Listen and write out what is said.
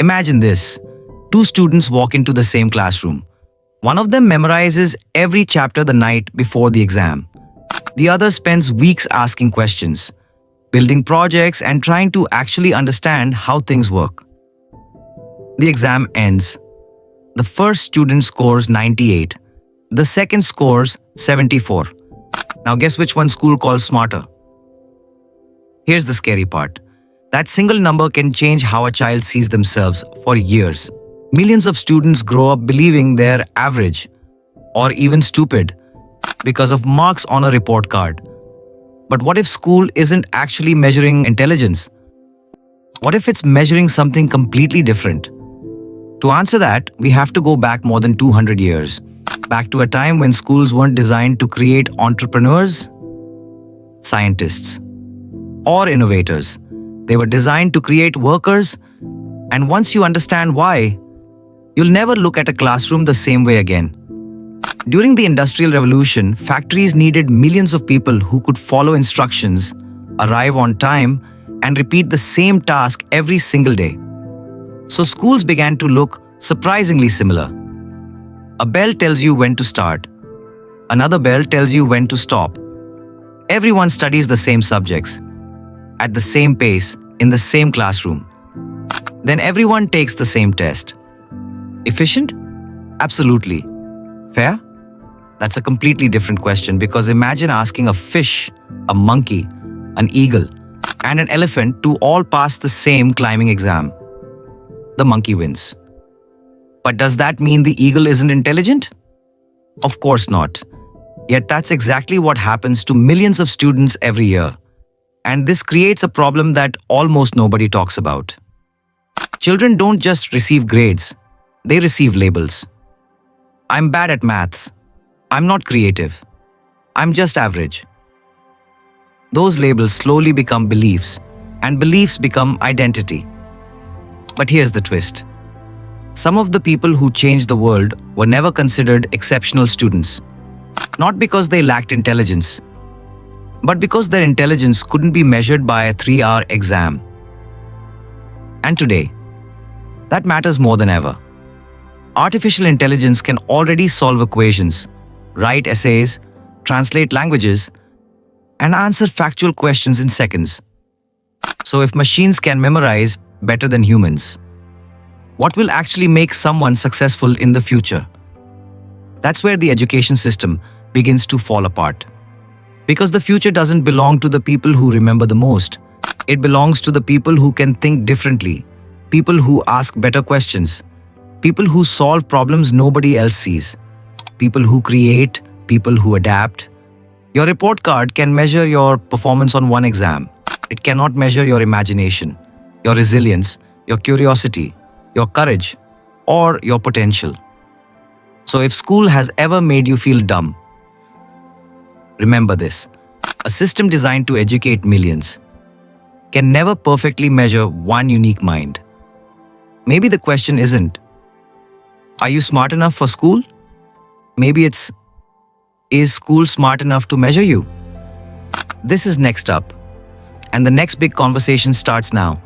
Imagine this. Two students walk into the same classroom. One of them memorizes every chapter the night before the exam. The other spends weeks asking questions, building projects, and trying to actually understand how things work. The exam ends. The first student scores 98. The second scores 74. Now guess which one school calls smarter? Here's the scary part. That single number can change how a child sees themselves for years. Millions of students grow up believing they're average or even stupid because of marks on a report card. But what if school isn't actually measuring intelligence? What if it's measuring something completely different? To answer that, we have to go back more than 200 years. Back to a time when schools weren't designed to create entrepreneurs, scientists, or innovators. They were designed to create workers, and once you understand why, you'll never look at a classroom the same way again. During the Industrial Revolution, factories needed millions of people who could follow instructions, arrive on time, and repeat the same task every single day. So schools began to look surprisingly similar. A bell tells you when to start. Another bell tells you when to stop. Everyone studies the same subjects, at the same pace, in the same classroom. Then everyone takes the same test. Efficient? Absolutely. Fair? That's a completely different question, because imagine asking a fish, a monkey, an eagle, and an elephant to all pass the same climbing exam. The monkey wins. But does that mean the eagle isn't intelligent? Of course not. Yet that's exactly what happens to millions of students every year. And this creates a problem that almost nobody talks about. Children don't just receive grades, they receive labels. I'm bad at maths. I'm not creative. I'm just average. Those labels slowly become beliefs, and beliefs become identity. But here's the twist. Some of the people who changed the world were never considered exceptional students. Not because they lacked intelligence, but because their intelligence couldn't be measured by a 3-hour exam. And today, that matters more than ever. Artificial intelligence can already solve equations, write essays, translate languages, and answer factual questions in seconds. So if machines can memorize better than humans, what will actually make someone successful in the future? That's where the education system begins to fall apart. Because the future doesn't belong to the people who remember the most. It belongs to the people who can think differently, people who ask better questions, people who solve problems nobody else sees, people who create, people who adapt. Your report card can measure your performance on one exam. It cannot measure your imagination, your resilience, your curiosity, your courage, or your potential. So if school has ever made you feel dumb, remember this: a system designed to educate millions can never perfectly measure one unique mind. Maybe the question isn't, are you smart enough for school? Maybe it's, is school smart enough to measure you? This is Next Up, and the next big conversation starts now.